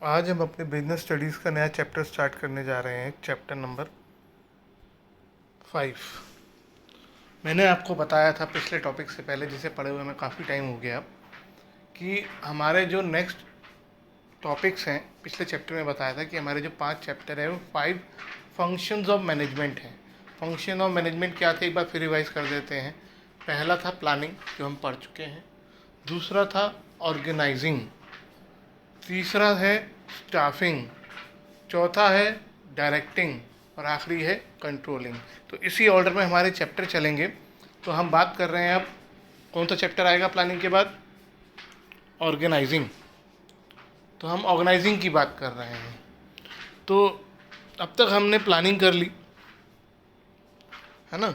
आज हम अपने बिजनेस स्टडीज़ का नया चैप्टर स्टार्ट करने जा रहे हैं, चैप्टर नंबर 5। मैंने आपको बताया था पिछले टॉपिक से पहले, जिसे पढ़े हुए हमें काफ़ी टाइम हो गया अब, कि हमारे जो नेक्स्ट टॉपिक्स हैं, पिछले चैप्टर में बताया था कि हमारे जो 5 चैप्टर हैं वो 5 फंक्शंस ऑफ मैनेजमेंट हैं। फंक्शन ऑफ मैनेजमेंट क्या थे, एक बार फिर रिवाइज कर देते हैं। पहला था प्लानिंग, जो हम पढ़ चुके हैं। दूसरा था ऑर्गेनाइजिंग। तीसरा है स्टाफिंग। चौथा है डायरेक्टिंग। और आखिरी है कंट्रोलिंग। तो इसी ऑर्डर में हमारे चैप्टर चलेंगे। तो हम बात कर रहे हैं अब, कौन सा चैप्टर आएगा प्लानिंग के बाद? ऑर्गेनाइजिंग। तो हम ऑर्गेनाइजिंग की बात कर रहे हैं। तो अब तक हमने प्लानिंग कर ली है ना,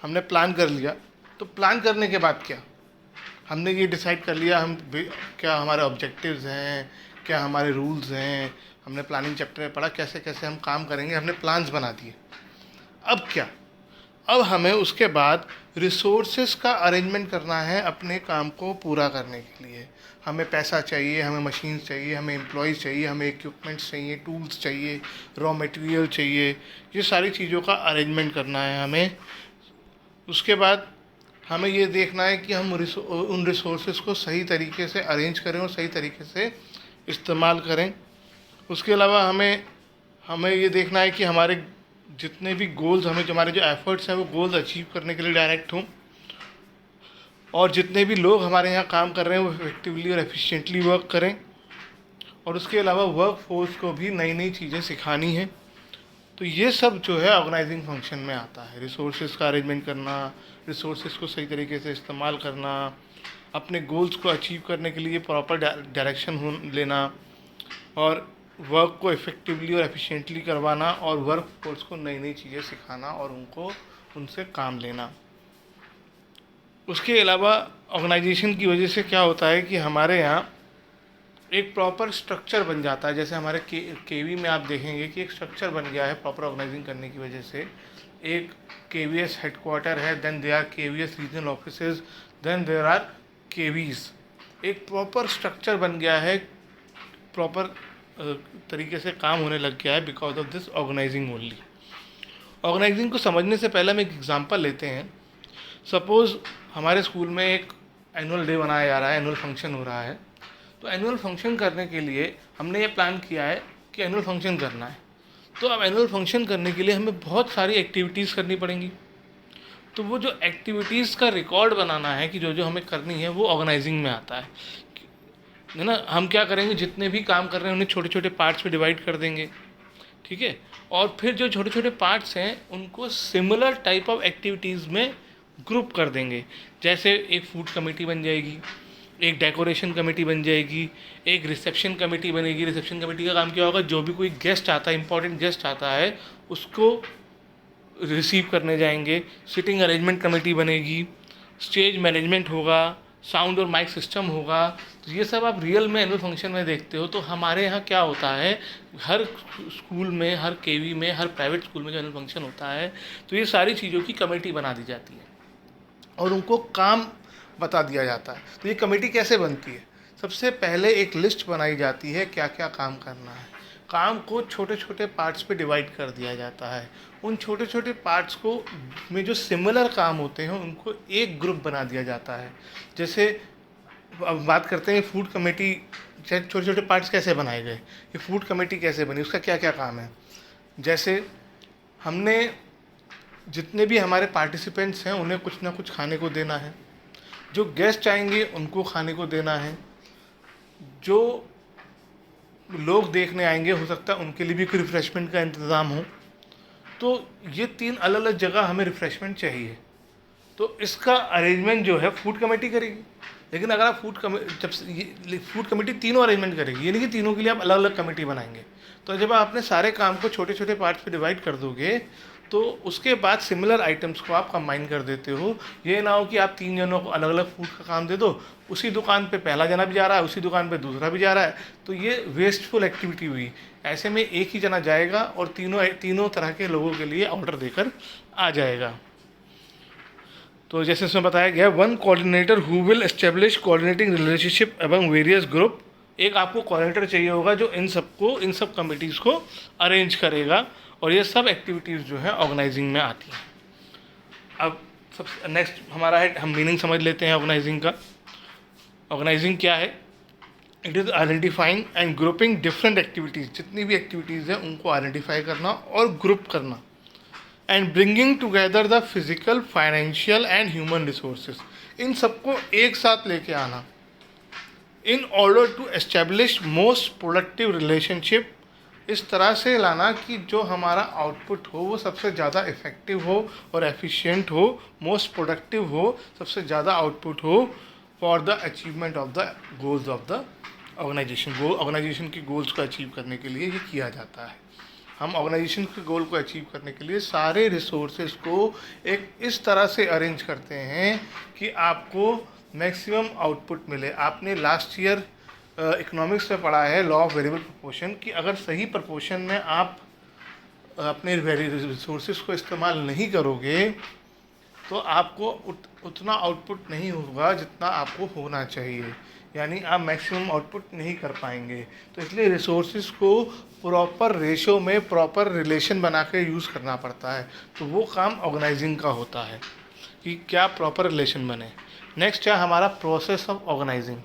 हमने प्लान कर लिया। तो प्लान करने के बाद क्या, हमने ये डिसाइड कर लिया क्या हमारे ऑब्जेक्टिव्स हैं, क्या हमारे रूल्स हैं। हमने प्लानिंग चैप्टर में पढ़ा कैसे कैसे हम काम करेंगे, हमने प्लान्स बना दिए। अब क्या, अब हमें उसके बाद रिसोर्सेज का अरेंजमेंट करना है अपने काम को पूरा करने के लिए। हमें पैसा चाहिए, हमें मशीन्स चाहिए, हमें एम्प्लॉयज़ चाहिए, हमें इक्विपमेंट्स चाहिए, टूल्स चाहिए, रॉ मटेरियल चाहिए। ये सारी चीज़ों का अरेंजमेंट करना है हमें। उसके बाद हमें ये देखना है कि हम उन रिसोर्सेज को सही तरीके से अरेंज करें और सही तरीके से इस्तेमाल करें। उसके अलावा हमें हमें ये देखना है कि हमारे जितने भी गोल्स, हमारे जो एफर्ट्स हैं वो गोल्स अचीव करने के लिए डायरेक्ट हों, और जितने भी लोग हमारे यहाँ काम कर रहे हैं वो इफेक्टिवली और एफिशिएंटली वर्क करें। और उसके अलावा वर्क फोर्स को भी नई नई चीज़ें सिखानी है। तो ये सब जो है ऑर्गेनाइजिंग फंक्शन में आता है। रिसोर्सेज का अरेंजमेंट करना, रिसोर्सेज को सही तरीके से इस्तेमाल करना, अपने गोल्स को अचीव करने के लिए प्रॉपर डायरेक्शन लेना, और वर्क को इफ़ेक्टिवली और एफिशिएंटली करवाना, और वर्क फोर्स को नई नई चीज़ें सिखाना और उनसे काम लेना। उसके अलावा ऑर्गेनाइजेशन की वजह से क्या होता है कि हमारे यहाँ एक प्रॉपर स्ट्रक्चर बन जाता है। जैसे हमारे केवी में आप देखेंगे कि एक स्ट्रक्चर बन गया है प्रॉपर ऑर्गेनाइजिंग करने की वजह से। एक केवीएस हेडक्वार्टर है, then there are KVS regional offices, then there are KVs. एक प्रॉपर स्ट्रक्चर बन गया है, प्रॉपर तरीके से काम होने लग गया है because of this organizing only. Organizing को समझने से पहले हम एक एग्जांपल लेते हैं। सपोज़ हमारे स्कूल में एक एनुअल डे मनाया जा रहा है, एनुअल फंक्शन हो रहा है। तो एनुअल फंक्शन करने के लिए हमने ये प्लान किया है कि एनुअल फंक्शन करना है। तो अब एनुअल फंक्शन करने के लिए हमें बहुत सारी एक्टिविटीज़ करनी पड़ेंगी। तो वो जो एक्टिविटीज़ का रिकॉर्ड बनाना है कि जो जो हमें करनी है, वो ऑर्गेनाइजिंग में आता है ना। हम क्या करेंगे, जितने भी काम कर रहे हैं उन्हें छोटे छोटे पार्ट्स में डिवाइड कर देंगे, ठीक है। और फिर जो छोटे छोटे पार्ट्स हैं उनको सिमिलर टाइप ऑफ एक्टिविटीज़ में ग्रुप कर देंगे। जैसे एक फूड कमेटी बन जाएगी, एक डेकोरेशन कमेटी बन जाएगी, एक रिसेप्शन कमेटी बनेगी। रिसेप्शन कमेटी का काम क्या होगा, जो भी कोई गेस्ट आता है, इंपॉर्टेंट गेस्ट आता है, उसको रिसीव करने जाएंगे। सिटिंग अरेंजमेंट कमेटी बनेगी, स्टेज मैनेजमेंट होगा, साउंड और माइक सिस्टम होगा। तो ये सब आप रियल में एनुअल फंक्शन में देखते हो। तो हमारे यहाँ क्या होता है, हर स्कूल में, हर केवी में, हर प्राइवेट स्कूल में जो एनुअल फंक्शन होता है, तो ये सारी चीज़ों की कमेटी बना दी जाती है और उनको काम बता दिया जाता है। तो ये कमेटी कैसे बनती है? सबसे पहले एक लिस्ट बनाई जाती है क्या क्या काम करना है। काम को छोटे छोटे पार्ट्स पे डिवाइड कर दिया जाता है। उन छोटे छोटे पार्ट्स को में जो सिमिलर काम होते हैं उनको एक ग्रुप बना दिया जाता है। जैसे अब बात करते हैं फूड कमेटी, छोटे छोटे पार्ट्स कैसे बनाए गए, ये फूड कमेटी कैसे बनी, उसका क्या क्या काम है। जैसे हमने जितने भी हमारे पार्टिसिपेंट्स हैं उन्हें कुछ ना कुछ खाने को देना है, जो गेस्ट आएंगे उनको खाने को देना है, जो लोग देखने आएंगे हो सकता है उनके लिए भी कोई रिफ़्रेशमेंट का इंतज़ाम हो। तो ये 3 अलग अलग जगह हमें रिफ़्रेशमेंट चाहिए। तो इसका अरेंजमेंट जो है फूड कमेटी करेगी। लेकिन अगर आप फूड कमेटी तीनों अरेंजमेंट करेगी, ये नहीं कि तीनों के लिए आप अलग अलग कमेटी बनाएंगे। तो जब आप अपने सारे काम को छोटे छोटे पार्ट्स पे डिवाइड कर दोगे, तो उसके बाद सिमिलर आइटम्स को आप कंबाइन कर देते हो। ये ना हो कि आप 3 जनों को अलग अलग फूड का काम दे दो, उसी दुकान पे पहला जना भी जा रहा है, उसी दुकान पे दूसरा भी जा रहा है, तो ये वेस्टफुल एक्टिविटी हुई। ऐसे में एक ही जना जाएगा और तीनों तरह के लोगों के लिए ऑर्डर देकर आ जाएगा। तो जैसे इसमें बताया गया, one coordinator who will establish coordinating relationship among various group एक आपको कोऑर्डिनेटर चाहिए होगा जो इन सब कमिटीज़ को अरेंज करेगा, और ये सब एक्टिविटीज़ जो है ऑर्गेनाइजिंग में आती हैं। अब सब नेक्स्ट हमारा है, हम मीनिंग समझ लेते हैं ऑर्गेनाइजिंग का। ऑर्गेनाइजिंग क्या है? It is identifying and grouping different activities, जितनी भी एक्टिविटीज़ हैं उनको आइडेंटिफाई करना और ग्रुप करना, and bringing together the physical, financial and human resources, इन सबको एक साथ लेके आना in order to establish most productive relationship, इस तरह से लाना कि जो हमारा आउटपुट हो वो सबसे ज़्यादा इफ़ेक्टिव हो और एफिशिएंट हो, मोस्ट प्रोडक्टिव हो, सबसे ज़्यादा आउटपुट हो for the achievement of the goals of the organization. Organization की गोल्स को अचीव करने के लिए ये किया जाता है। हम ऑर्गेनाइजेशन के गोल को अचीव करने के लिए सारे रिसोर्सेज को एक इस तरह से अरेंज करते हैं कि आपको मैक्सिमम आउटपुट मिले। आपने लास्ट ईयर इकोनॉमिक्स में पढ़ा है लॉ ऑफ वेरिएबल प्रोपोर्शन, कि अगर सही प्रोपोर्शन में आप अपने रिसोर्सेज को इस्तेमाल नहीं करोगे तो आपको उतना आउटपुट नहीं होगा जितना आपको होना चाहिए, यानी आप मैक्सिमम आउटपुट नहीं कर पाएंगे। तो इसलिए रिसोर्सेज को प्रॉपर रेशो में प्रॉपर रिलेशन बना के यूज़ करना पड़ता है। तो वो काम ऑर्गेनाइजिंग का होता है कि क्या प्रॉपर रिलेशन बने। नेक्स्ट है हमारा प्रोसेस ऑफ ऑर्गेनाइजिंग।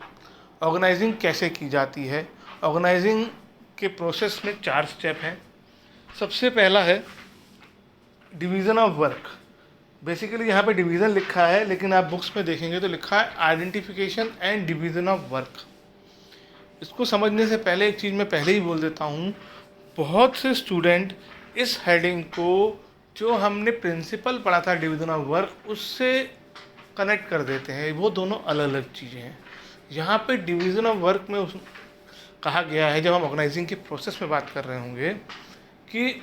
ऑर्गेनाइजिंग कैसे की जाती है? ऑर्गेनाइजिंग के प्रोसेस में 4 स्टेप हैं। सबसे पहला है डिवीज़न ऑफ वर्क। बेसिकली यहाँ पे डिवीज़न लिखा है, लेकिन आप बुक्स में देखेंगे तो लिखा है identification and division of work. इसको समझने से पहले एक चीज़ मैं पहले ही बोल देता हूँ, बहुत से स्टूडेंट इस हेडिंग को जो हमने प्रिंसिपल पढ़ा था डिवीज़न ऑफ वर्क उससे कनेक्ट कर देते हैं। वो दोनों अलग अलग चीज़ें हैं। यहाँ पे डिवीज़न ऑफ वर्क में कहा गया है, जब हम ऑर्गेनाइजिंग के प्रोसेस में बात कर रहे होंगे, कि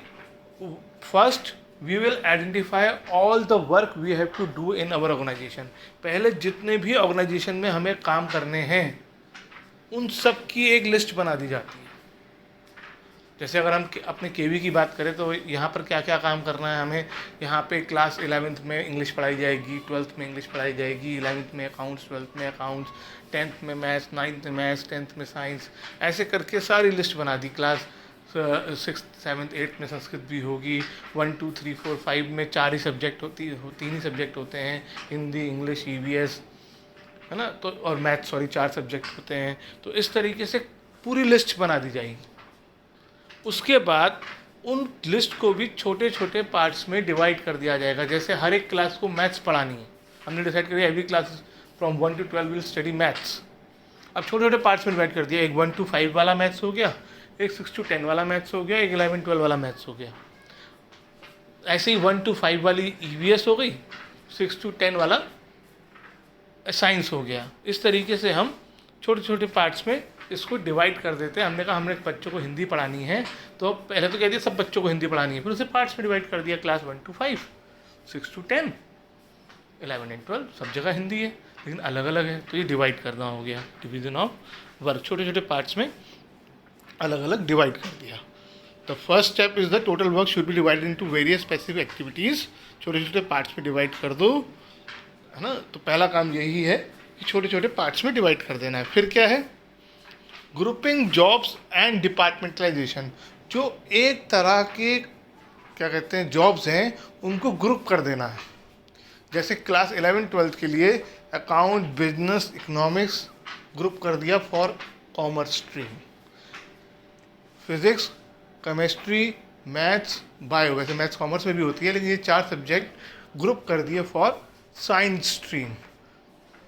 first we will identify all the work we have to do in our organization. पहले जितने भी ऑर्गेनाइजेशन में हमें काम करने हैं उन सब की एक लिस्ट बना दी जाती है। जैसे अगर हम अपने केवी की बात करें तो यहाँ पर क्या क्या काम करना है हमें। यहाँ पे क्लास 11th में इंग्लिश पढ़ाई जाएगी, 12th में इंग्लिश पढ़ाई जाएगी, 11th में अकाउंट्स, 12th में अकाउंट्स, 10th में मैथ्स, 9th में मैथ्स, 10th में साइंस, ऐसे करके सारी लिस्ट बना दी। क्लास 6th 7th 8th में संस्कृत भी होगी। 1 2 3 4 5 में 4 ही सब्जेक्ट तीन ही सब्जेक्ट होते हैं, हिंदी, इंग्लिश, ईवीएस, है ना। तो और मैथ, 4 सब्जेक्ट होते हैं। तो इस तरीके से पूरी लिस्ट बना दी जाएगी। उसके बाद उन लिस्ट को भी छोटे छोटे पार्ट्स में डिवाइड कर दिया जाएगा। जैसे हर एक क्लास को मैथ्स पढ़ानी है, हमने डिसाइड कर दिया every class from 1 to 12 will study maths. अब छोटे छोटे पार्ट्स में डिवाइड कर दिया। एक 1 to 5 वाला मैथ्स हो गया, एक 6 to 10 वाला मैथ्स हो गया, एक 11 12 वाला मैथ्स हो गया। ऐसे ही 1 to 5 वाली ईवीएस हो गई, 6 to 10 वाला साइंस हो गया। इस तरीके से हम छोटे छोटे पार्ट्स में इसको डिवाइड कर देते हैं। हमने कहा हमने बच्चों को हिंदी पढ़ानी है, तो पहले तो कह दिया सब बच्चों को हिंदी पढ़ानी है, फिर उसे पार्ट्स में डिवाइड कर दिया। क्लास 1 to 5, 6 to 10, 11 and 12 सब जगह हिंदी है, लेकिन अलग अलग है, तो ये डिवाइड करना हो गया। डिवीज़न ऑफ वर्क, छोटे छोटे पार्ट्स में अलग अलग डिवाइड कर दिया। The first step is the total work should be divided into various specific activities. छोटे छोटे पार्ट्स में डिवाइड कर दो, है ना। तो पहला काम यही है कि छोटे छोटे पार्ट्स में डिवाइड कर देना है। फिर क्या है? Grouping jobs and departmentalisation. जो एक तरह के क्या कहते हैं जॉब्स हैं उनको ग्रुप कर देना है। जैसे क्लास 11 12 के लिए अकाउंट, बिजनेस, इकोनॉमिक्स ग्रुप कर दिया for commerce stream. Physics, chemistry, maths, bio, वैसे मैथ्स कॉमर्स में भी होती है, लेकिन ये 4 सब्जेक्ट ग्रुप कर दिए फॉर साइंस स्ट्रीम,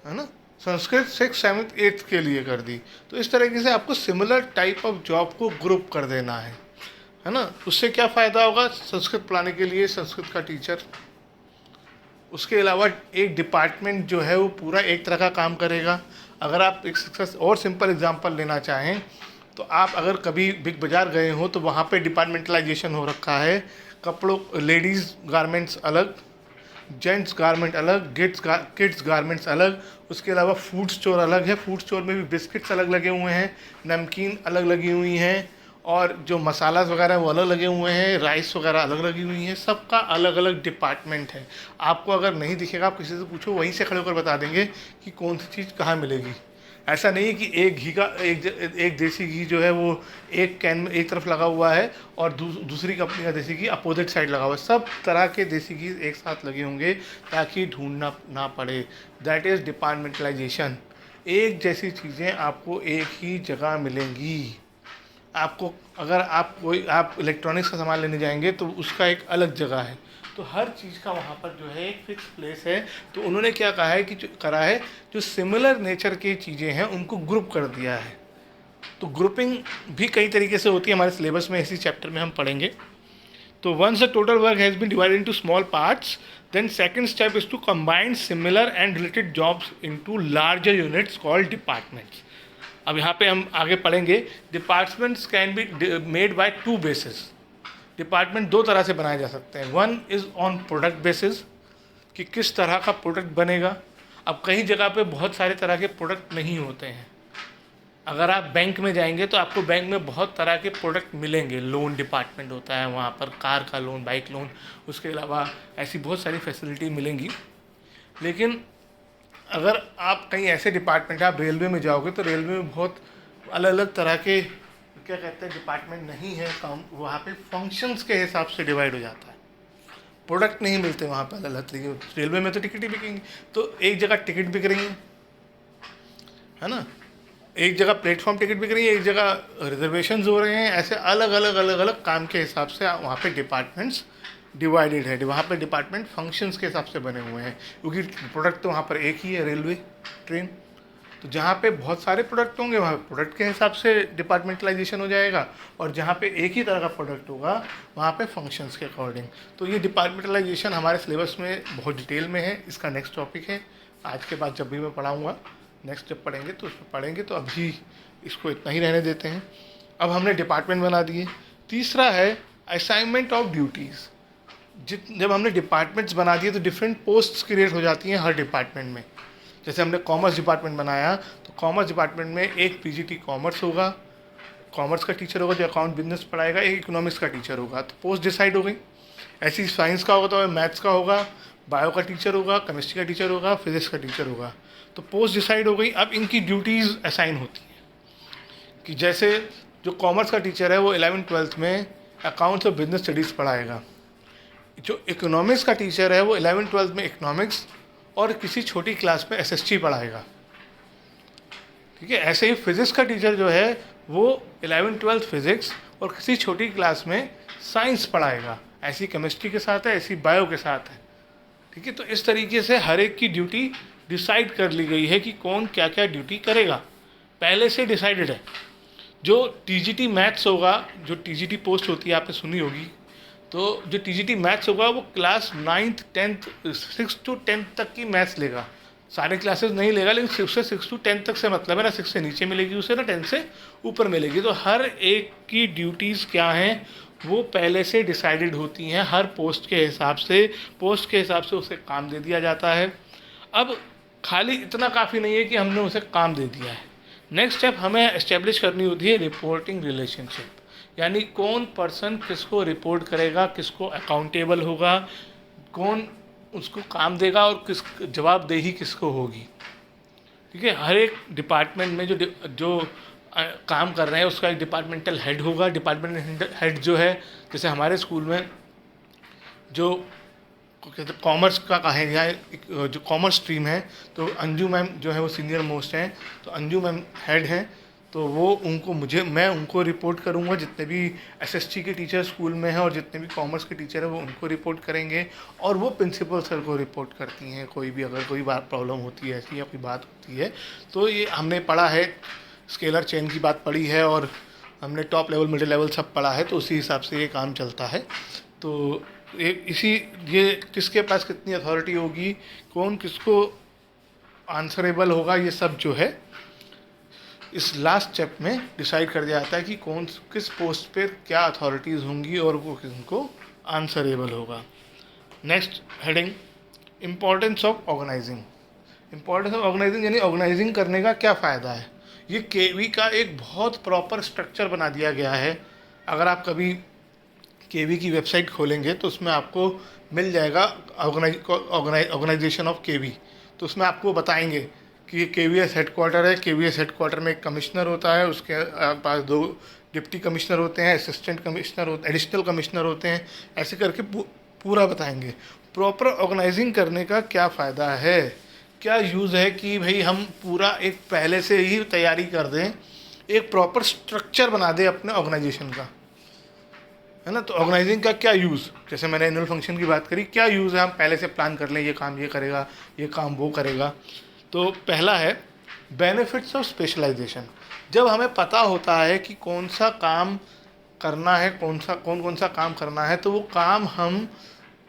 है ना। संस्कृत 6 7 8 के लिए कर दी। तो इस तरीके से आपको सिमिलर टाइप ऑफ जॉब को ग्रुप कर देना है ना। उससे क्या फ़ायदा होगा? संस्कृत पढ़ाने के लिए संस्कृत का टीचर, उसके अलावा एक डिपार्टमेंट जो है वो पूरा एक तरह का काम करेगा। अगर आप एक और सिंपल एग्जांपल लेना चाहें तो आप अगर कभी बिग बाज़ार गए हो तो वहाँ पे डिपार्टमेंटलाइजेशन हो रखा है। कपड़ों, लेडीज़ गारमेंट्स अलग, जेंट्स गारमेंट अलग, किड्स गारमेंट्स अलग, उसके अलावा फूड स्टोर अलग है। फूड स्टोर में भी बिस्किट्स अलग लगे हुए हैं, नमकीन अलग लगी हुई हैं, और जो मसालास वगैरह वो अलग लगे हुए हैं, राइस वगैरह अलग लगी हुई हैं। सबका अलग अलग डिपार्टमेंट है। आपको अगर नहीं दिखेगा आप किसी से पूछो, वहीं से खड़े होकर बता देंगे कि कौन सी चीज़ कहाँ मिलेगी। ऐसा नहीं है कि एक घी का एक देसी घी जो है वो एक कैन में एक तरफ लगा हुआ है और दूसरी कंपनी का देसी घी अपोजिट साइड लगा हुआ है। सब तरह के देसी घी एक साथ लगे होंगे ताकि ढूंढना ना पड़े। That is departmentalisation. एक जैसी चीज़ें आपको एक ही जगह मिलेंगी। आपको अगर आप इलेक्ट्रॉनिक्स का सामान लेने जाएंगे तो उसका एक अलग जगह है, तो हर चीज़ का वहाँ पर जो है एक फिक्स प्लेस है। तो उन्होंने क्या कहा है कि जो सिमिलर नेचर की चीज़ें हैं उनको ग्रुप कर दिया है। तो ग्रुपिंग भी कई तरीके से होती है, हमारे सिलेबस में इसी चैप्टर में हम पढ़ेंगे। तो once the total work has been divided into small parts, then second step is to combine similar and related jobs into larger units called departments. अब यहाँ पे हम आगे पढ़ेंगे, departments can be made by two basis. Department दो तरह से बनाए जा सकते हैं। One is on product basis, कि किस तरह का प्रोडक्ट बनेगा। अब कई जगह पे बहुत सारे तरह के प्रोडक्ट नहीं होते हैं। अगर आप बैंक में जाएंगे तो आपको बैंक में बहुत तरह के प्रोडक्ट मिलेंगे। लोन डिपार्टमेंट होता है वहाँ पर, कार का लोन, बाइक लोन, उसके अलावा ऐसी बहुत सारी फैसिलिटी मिलेंगी। लेकिन अगर आप कहीं ऐसे डिपार्टमेंट, आप रेलवे में जाओगे तो रेलवे में बहुत अलग अलग तरह के क्या कहते हैं डिपार्टमेंट नहीं है। काम वहाँ पे फंक्शंस के हिसाब से डिवाइड हो जाता है, प्रोडक्ट नहीं मिलते वहाँ पर अलग अलग तरीके। रेलवे में तो टिकट ही बिकेंगी, तो एक जगह टिकट बिक रही है ना, एक जगह प्लेटफॉर्म टिकट बिक रही है, एक जगह रिजर्वेशंस हो रहे हैं। ऐसे अलग अलग काम के हिसाब से वहाँ पे डिपार्टमेंट्स डिवाइडेड है। वहाँ पे डिपार्टमेंट फंक्शंस के हिसाब से बने हुए हैं, क्योंकि प्रोडक्ट तो वहाँ पर एक ही है, रेलवे ट्रेन। तो जहाँ पे बहुत सारे प्रोडक्ट होंगे वहाँ प्रोडक्ट के हिसाब से डिपार्टमेंटलाइजेशन हो जाएगा, और जहाँ पे एक ही तरह का प्रोडक्ट होगा वहाँ पे फंक्शंस के अकॉर्डिंग। तो ये डिपार्टमेंटलाइजेशन हमारे सिलेबस में बहुत डिटेल में है, इसका नेक्स्ट टॉपिक है। आज के बाद जब भी मैं पढ़ाऊँगा, नेक्स्ट जब पढ़ेंगे तो उसमें पढ़ेंगे, तो अभी इसको इतना ही रहने देते हैं। अब हमने डिपार्टमेंट बना दिए। तीसरा है असाइनमेंट ऑफ ड्यूटीज़। जब हमने डिपार्टमेंट्स बना दिए तो डिफरेंट पोस्ट्स क्रिएट हो जाती हैं हर डिपार्टमेंट में। जैसे हमने कॉमर्स डिपार्टमेंट बनाया तो कॉमर्स डिपार्टमेंट में एक पीजीटी कॉमर्स होगा, कॉमर्स का टीचर होगा जो अकाउंट बिजनेस पढ़ाएगा, एक इकोनॉमिक्स का टीचर होगा। तो पोस्ट डिसाइड हो गई। ऐसी साइंस का होगा तो मैथ्स का होगा, बायो का टीचर होगा, केमिस्ट्री का टीचर होगा, फिजिक्स का टीचर होगा। तो पोस्ट डिसाइड हो गई। अब इनकी ड्यूटीज़ असाइन होती हैं कि जैसे जो कॉमर्स का टीचर है वो 11th-12th में अकाउंट्स और बिजनेस स्टडीज़ पढ़ाएगा। जो इकोनॉमिक्स का टीचर है वो 11th-12th में इकोनॉमिक्स और किसी छोटी क्लास में एसएसटी पढ़ाएगा। ठीक है, ऐसे ही फिज़िक्स का टीचर जो है वो 11th-12th फिज़िक्स और किसी छोटी क्लास में साइंस पढ़ाएगा। ऐसी केमिस्ट्री के साथ है, ऐसी बायो के साथ है। ठीक है, तो इस तरीके से हर एक की ड्यूटी डिसाइड कर ली गई है कि कौन क्या क्या ड्यूटी करेगा, पहले से डिसाइडेड है। जो टीजीटी मैथ्स होगा, जो टीजीटी पोस्ट होती है आपने सुनी होगी, तो जो टीजीटी मैथ्स होगा वो class 9th 10th 6 to 10th तक की मैथ्स लेगा। सारे क्लासेस नहीं लेगा, लेकिन 6 to 10 तक से मतलब है ना, 6 से नीचे मिलेगी उसे ना, 10 से ऊपर मिलेगी। तो हर एक की ड्यूटीज़ क्या हैं वो पहले से डिसाइडेड होती हैं। हर पोस्ट के हिसाब से उसे काम दे दिया जाता है। अब खाली इतना काफ़ी नहीं है कि हमने उसे काम दे दिया है। नेक्स्ट स्टेप हमें एस्टेब्लिश करनी होती है रिपोर्टिंग रिलेशनशिप, यानी कौन पर्सन किसको रिपोर्ट करेगा, किसको अकाउंटेबल होगा, कौन उसको काम देगा और किस जवाबदेही किसको होगी। ठीक है, हर एक डिपार्टमेंट में जो काम कर रहे हैं उसका एक डिपार्टमेंटल हेड होगा। डिपार्टमेंटल हेड जो है, जैसे हमारे स्कूल में जो कॉमर्स का है, यहाँ जो कॉमर्स स्ट्रीम है, तो अंजू मैम जो है वो सीनियर मोस्ट हैं, तो अंजू मैम हेड हैं। तो वो मैं उनको रिपोर्ट करूँगा। जितने भी एसएसटी के टीचर स्कूल में हैं और जितने भी कॉमर्स के टीचर हैं वो उनको रिपोर्ट करेंगे, और वो प्रिंसिपल सर को रिपोर्ट करती हैं। कोई भी अगर कोई बात प्रॉब्लम होती है ऐसी या कोई बात होती है, तो ये हमने पढ़ा है, स्केलर चेन की बात पढ़ी है, और हमने टॉप लेवल मिडिल लेवल सब पढ़ा है, तो उसी हिसाब से ये काम चलता है। तो ये किसके पास कितनी अथॉरिटी होगी, कौन किसको आंसरेबल होगा, ये सब जो है इस लास्ट स्टेप में डिसाइड कर दिया जाता है कि कौन किस पोस्ट पे क्या अथॉरिटीज़ होंगी और वो किनको आंसरेबल होगा। Next heading, importance of organizing. Importance of organizing यानी ऑर्गेनाइजिंग करने का क्या फ़ायदा है। ये केवी का एक बहुत प्रॉपर स्ट्रक्चर बना दिया गया है। अगर आप कभी केवी की वेबसाइट खोलेंगे तो उसमें आपको मिल जाएगा ऑर्गेनाइजेशन ऑफ केवी। तो उसमें आपको बताएंगे कि केवीएस हेडक्वार्टर है, केवीएस हेडक्वार्टर में एक कमिश्नर होता है, उसके पास 2 डिप्टी कमिश्नर होते हैं, असिस्टेंट कमिश्नर होते, एडिशनल कमिश्नर होते हैं, ऐसे करके पूरा बताएंगे। प्रॉपर ऑर्गेनाइजिंग करने का क्या फ़ायदा है, क्या यूज़ है कि भाई हम पूरा एक पहले से ही तैयारी कर दें, एक प्रॉपर स्ट्रक्चर बना दें अपने ऑर्गेनाइजेशन का, है ना। तो ऑर्गेनाइजिंग का क्या यूज़, जैसे मैंने एनुअल फंक्शन की बात करी, क्या यूज़ है हम पहले से प्लान कर लें, ये काम ये करेगा, ये काम वो करेगा। तो पहला है बेनिफिट्स ऑफ स्पेशलाइजेशन। जब हमें पता होता है कि कौन सा काम करना है, कौन कौन सा काम करना है, तो वो काम हम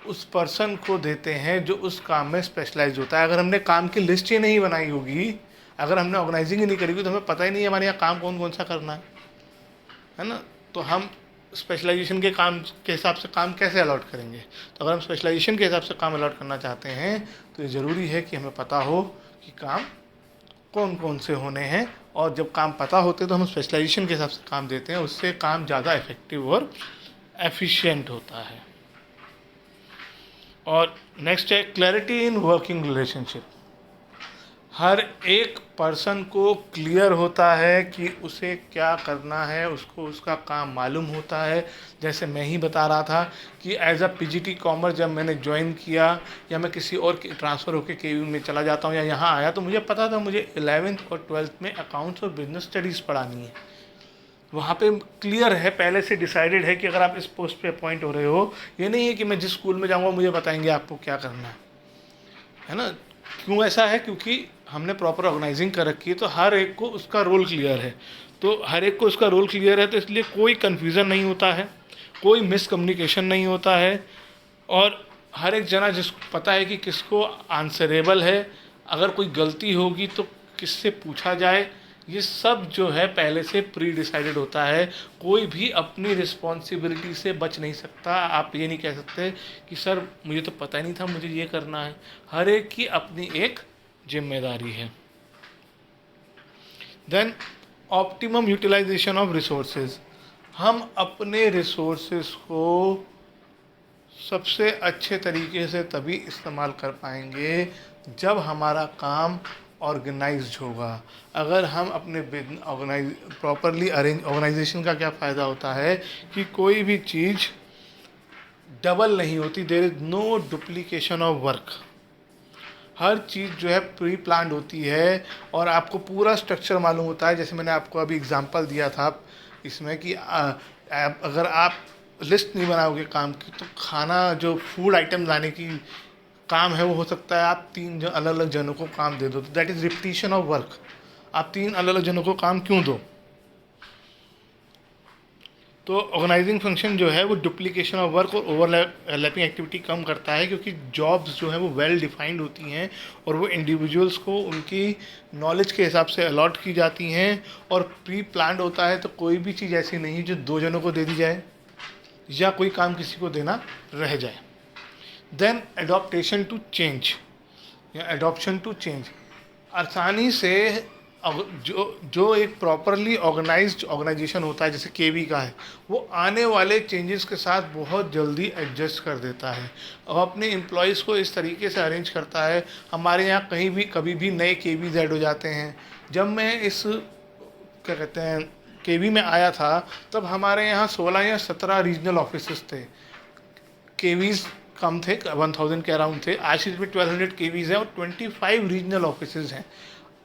उस पर्सन को देते हैं जो उस काम में स्पेशलाइज होता है। अगर हमने काम की लिस्ट ही नहीं बनाई होगी, अगर हमने ऑर्गेनाइजिंग ही नहीं करी होगी, तो हमें पता ही नहीं है हमारे यहाँ काम कौन कौन सा करना है ना। तो हम स्पेशलाइजेशन के काम के हिसाब से काम कैसे अलॉट करेंगे। तो अगर हम स्पेशलाइजेशन के हिसाब से काम अलॉट करना चाहते हैं तो ये ज़रूरी है कि हमें पता हो कि काम कौन कौन से होने हैं, और जब काम पता होते हैं तो हम स्पेशलाइजेशन के हिसाब से काम देते हैं, उससे काम ज़्यादा इफेक्टिव और एफिशिएंट होता है। और नेक्स्ट है क्लैरिटी इन वर्किंग रिलेशनशिप। हर एक पर्सन को क्लियर होता है कि उसे क्या करना है, उसको उसका काम मालूम होता है। जैसे मैं ही बता रहा था कि एज अ पीजीटी कॉमर्स जब मैंने ज्वाइन किया, या मैं किसी और ट्रांसफ़र होकर केवी में चला जाता हूँ या यहाँ आया, तो मुझे पता था मुझे 11th और 12th में अकाउंट्स और बिजनेस स्टडीज़ पढ़ानी है। वहाँ पे क्लियर है, पहले से डिसाइडेड है कि अगर आप इस पोस्ट पे अपॉइंट हो रहे हो, ये नहीं है कि मैं जिस स्कूल में जाऊँगा मुझे बताएंगे आपको क्या करना है ना। क्यों ऐसा है, क्योंकि हमने प्रॉपर ऑर्गेनाइजिंग कर रखी है, तो हर एक को उसका रोल क्लियर है। तो हर एक को उसका रोल क्लियर है, तो इसलिए कोई कन्फ्यूज़न नहीं होता है, कोई मिसकम्युनिकेशन नहीं होता है, और हर एक जना जिसको पता है कि किसको आंसरेबल है, अगर कोई गलती होगी तो किससे पूछा जाए, ये सब जो है पहले से प्री डिसाइडेड होता है। कोई भी अपनी रिस्पॉन्सिबिलिटी से बच नहीं सकता। आप ये नहीं कह सकते कि सर मुझे तो पता ही नहीं था मुझे ये करना है। हर एक की अपनी एक जिम्मेदारी है। Then optimum utilization of resources. हम अपने रिसोर्सेज को सबसे अच्छे तरीके से तभी इस्तेमाल कर पाएंगे जब हमारा काम ऑर्गेनाइज्ड होगा। अगर हम अपने प्रॉपरली अरेंज, ऑर्गेनाइजेशन का क्या फ़ायदा होता है कि कोई भी चीज़ डबल नहीं होती, there is no duplication of work. हर चीज़ जो है प्री प्लान्ड होती है और आपको पूरा स्ट्रक्चर मालूम होता है। जैसे मैंने आपको अभी एग्जांपल दिया था इसमें कि अगर आप लिस्ट नहीं बनाओगे काम की, तो खाना जो फूड आइटम लाने की काम है वो हो सकता है आप 3 अलग अलग जनों को काम दे दो, तो that is repetition of work. आप 3 अलग अलग जनों को काम क्यों दो। तो ऑर्गेनाइजिंग फंक्शन जो है वो डुप्लीकेशन ऑफ वर्क और ओवरलैपिंग एक्टिविटी कम करता है, क्योंकि जॉब्स जो है वो वेल डिफाइंड होती हैं और वो इंडिविजुअल्स को उनकी नॉलेज के हिसाब से अलॉट की जाती हैं और प्री प्लान्ड होता है। तो कोई भी चीज़ ऐसी नहीं जो 2 जनों को दे दी जाए या कोई काम किसी को देना रह जाए। देन एडॉप्टेशन टू चेंज या एडॉप्शन टू चेंज। आसानी से जो एक प्रॉपरली ऑर्गेनाइज्ड ऑर्गेनाइजेशन होता है, जैसे केवी का है, वो आने वाले चेंजेस के साथ बहुत जल्दी एडजस्ट कर देता है और अपने एम्प्लॉयज़ को इस तरीके से अरेंज करता है। हमारे यहाँ कहीं भी कभी भी नए केवीज ऐड हो जाते हैं। जब मैं इस क्या कहते हैं केवी में आया था, तब हमारे यहाँ 16 या 17 रीजनल ऑफिसेस थे। केवीज कम थे, 1000 के अराउंड थे। आज इसमें 1200 केवीज हैं और 25 रीजनल ऑफिसेज हैं।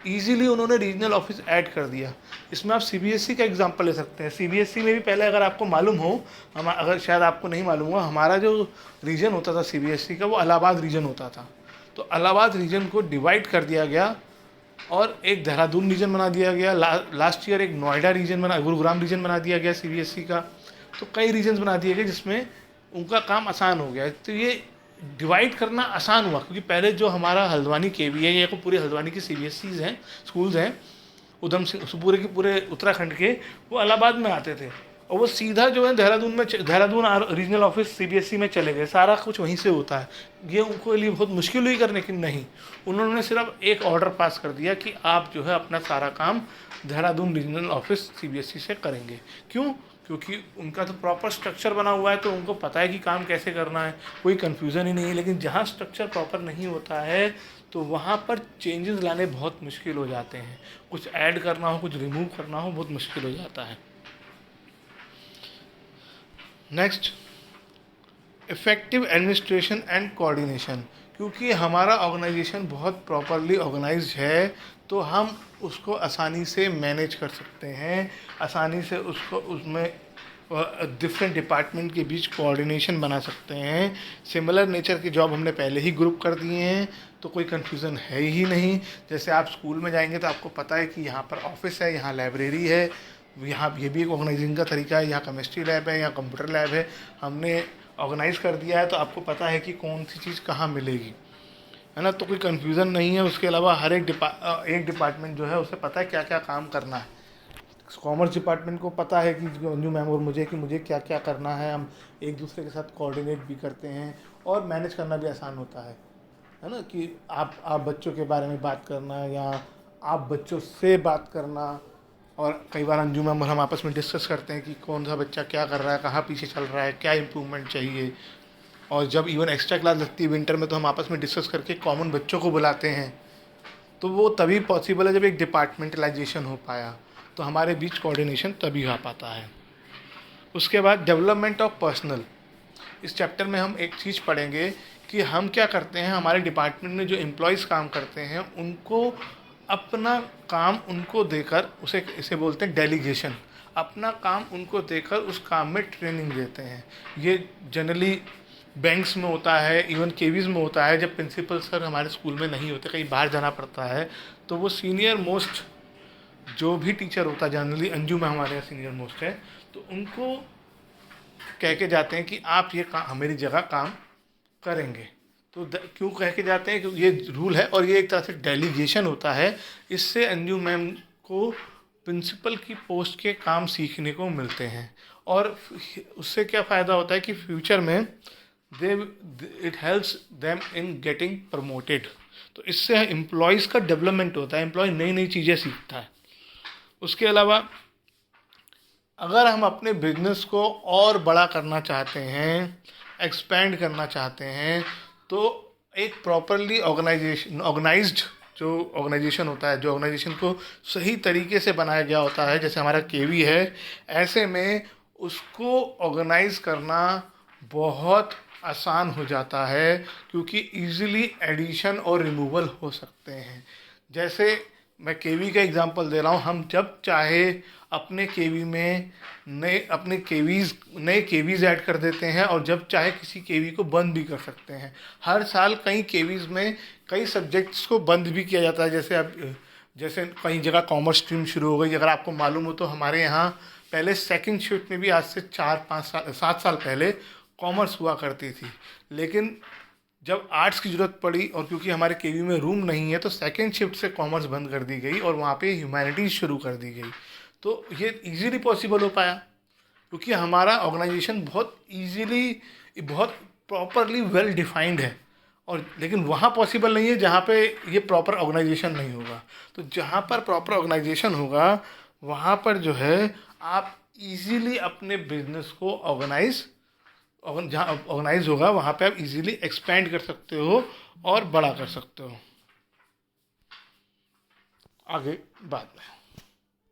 ईजीली उन्होंने रीजनल ऑफिस ऐड कर दिया। इसमें आप सीबीएसई का एग्जांपल ले सकते हैं। सीबीएसई में भी पहले, अगर आपको मालूम हो, अगर शायद आपको नहीं मालूम हो, हमारा जो रीजन होता था सीबीएसई का, वो इलाहाबाद रीजन होता था। तो इलाहाबाद रीजन को डिवाइड कर दिया गया और एक देहरादून रीजन बना दिया गया। लास्ट ईयर एक नोएडा रीजन बना, गुरुग्राम रीजन बना दिया गया सीबीएसई का। तो कई रीजन्स बना दिए गए जिसमें उनका काम आसान हो गया। तो ये डिवाइड करना आसान हुआ, क्योंकि पहले जो हमारा हल्द्वानी केवी है, ये को पूरे हल्द्वानी की सीबीएसईज हैं, स्कूल्स हैं, उधम सिंह पूरे के पूरे उत्तराखंड के, वो इलाहाबाद में आते थे और वो सीधा जो है देहरादून रीजनल ऑफिस सीबीएसई में चले गए। सारा कुछ वहीं से होता है। ये उनको लिए बहुत मुश्किल हुई करने की, नहीं, उन्होंने सिर्फ एक ऑर्डर पास कर दिया कि आप जो है अपना सारा काम देहरादून रीजनल ऑफिस सीबीएसई से करेंगे। क्यों? क्योंकि उनका तो प्रॉपर स्ट्रक्चर बना हुआ है, तो उनको पता है कि काम कैसे करना है, कोई कन्फ्यूज़न ही नहीं है। लेकिन जहाँ स्ट्रक्चर प्रॉपर नहीं होता है तो वहाँ पर चेंजेस लाने बहुत मुश्किल हो जाते हैं, कुछ ऐड करना हो, कुछ रिमूव करना हो, बहुत मुश्किल हो जाता है। Next, effective administration and coordination. क्योंकि हमारा ऑर्गेनाइजेशन बहुत प्रॉपरली ऑर्गेनाइज्ड है, तो हम उसको आसानी से मैनेज कर सकते हैं, आसानी से उसको उसमें डिफरेंट डिपार्टमेंट के बीच कोऑर्डिनेशन बना सकते हैं। सिमिलर नेचर के जॉब हमने पहले ही ग्रुप कर दिए हैं, तो कोई कन्फ्यूज़न है ही नहीं। जैसे आप स्कूल में जाएंगे तो आपको पता है कि यहाँ पर ऑफिस है, यहाँ लाइब्रेरी है, यहाँ ये भी एक ऑर्गेनाइजिंग का तरीका है, यहाँ केमिस्ट्री लैब है, यहाँ कंप्यूटर लैब है। हमने ऑर्गेनाइज कर दिया है, तो आपको पता है कि कौन सी चीज़ कहाँ मिलेगी, है ना। तो कोई कन्फ्यूज़न नहीं है। उसके अलावा हर एक डिपार्टमेंट जो है उसे पता है क्या क्या काम करना है। कॉमर्स डिपार्टमेंट को पता है कि अंजू मैम और मुझे कि मुझे क्या क्या करना है। हम एक दूसरे के साथ कोऑर्डिनेट भी करते हैं और मैनेज करना भी आसान होता है ना। कि आप बच्चों के बारे में बात करना या आप बच्चों से बात करना, और कई बार अंजू मैम और हम आपस में डिस्कस करते हैं कि कौन सा बच्चा क्या कर रहा है, कहाँ पीछे चल रहा है, क्या इम्प्रूवमेंट चाहिए। और जब इवन एक्स्ट्रा क्लास लगती है विंटर में, तो हम आपस में डिस्कस करके कॉमन बच्चों को बुलाते हैं। तो वो तभी पॉसिबल है जब एक डिपार्टमेंटलाइजेशन हो पाया, तो हमारे बीच कोऑर्डिनेशन तभी आ पाता है। उसके बाद डेवलपमेंट ऑफ पर्सनल। इस चैप्टर में हम एक चीज़ पढ़ेंगे कि हम क्या करते हैं, हमारे डिपार्टमेंट में जो एम्प्लॉयज़ काम करते हैं उनको अपना काम उनको देकर, इसे बोलते हैं डेलीगेशन। अपना काम उनको देकर उस काम में ट्रेनिंग देते हैं। ये जनरली बैंक्स में होता है, इवन केवीज़ में होता है। जब प्रिंसिपल सर हमारे स्कूल में नहीं होते, कहीं बाहर जाना पड़ता है, तो वो सीनियर मोस्ट जो भी टीचर होता है, जनरली अंजू में हमारे यहाँ सीनियर मोस्ट है, तो उनको कह के जाते हैं कि आप ये काम मेरी जगह काम करेंगे। तो क्यों कह के जाते हैं, क्योंकि ये रूल है और ये एक तरह से डेलीगेशन होता है। इससे अंजू मैम को प्रिंसिपल की पोस्ट के काम सीखने को मिलते हैं, और उससे क्या फ़ायदा होता है कि फ्यूचर में it helps them in getting promoted. तो इससे एम्प्लॉयज़ का डेवलपमेंट होता है, एम्प्लॉय नई नई चीज़ें सीखता है। उसके अलावा अगर हम अपने बिजनेस को और बड़ा करना चाहते हैं, एक्सपेंड करना चाहते हैं, तो एक प्रॉपरली ऑर्गेनाइज्ड जो ऑर्गेनाइजेशन होता है, जो ऑर्गेनाइजेशन को सही तरीके से बनाया गया होता है, जैसे हमारा केवी है, ऐसे में उसको ऑर्गेनाइज करना बहुत आसान हो जाता है, क्योंकि इजीली एडिशन और रिमूवल हो सकते हैं। जैसे मैं केवी का एग्जांपल दे रहा हूँ, हम जब चाहे अपने केवी में नए केवीज़ ऐड कर देते हैं, और जब चाहे किसी केवी को बंद भी कर सकते हैं। हर साल कई केवीज़ में कई सब्जेक्ट्स को बंद भी किया जाता है। जैसे कई जगह कॉमर्स स्ट्रीम शुरू हो गई। अगर आपको मालूम हो तो हमारे यहाँ पहले सेकंड शिफ्ट में भी आज से 7 साल पहले कॉमर्स हुआ करती थी, लेकिन जब आर्ट्स की ज़रूरत पड़ी और क्योंकि हमारे केवी में रूम नहीं है, तो सेकंड शिफ्ट से कॉमर्स बंद कर दी गई और वहाँ पे ह्यूमैनिटीज़ शुरू कर दी गई। तो ये इजीली पॉसिबल हो पाया क्योंकि हमारा ऑर्गेनाइजेशन बहुत प्रॉपरली वेल डिफाइंड है। और लेकिन वहाँ पॉसिबल नहीं है जहाँ पे ये प्रॉपर ऑर्गेनाइजेशन नहीं होगा। तो जहाँ पर प्रॉपर ऑर्गेनाइजेशन होगा, वहाँ पर जो है आप इजीली अपने बिजनेस को जहाँ ऑर्गेनाइज होगा वहाँ पे आप इजीली एक्सपेंड कर सकते हो और बड़ा कर सकते हो। आगे बाद में।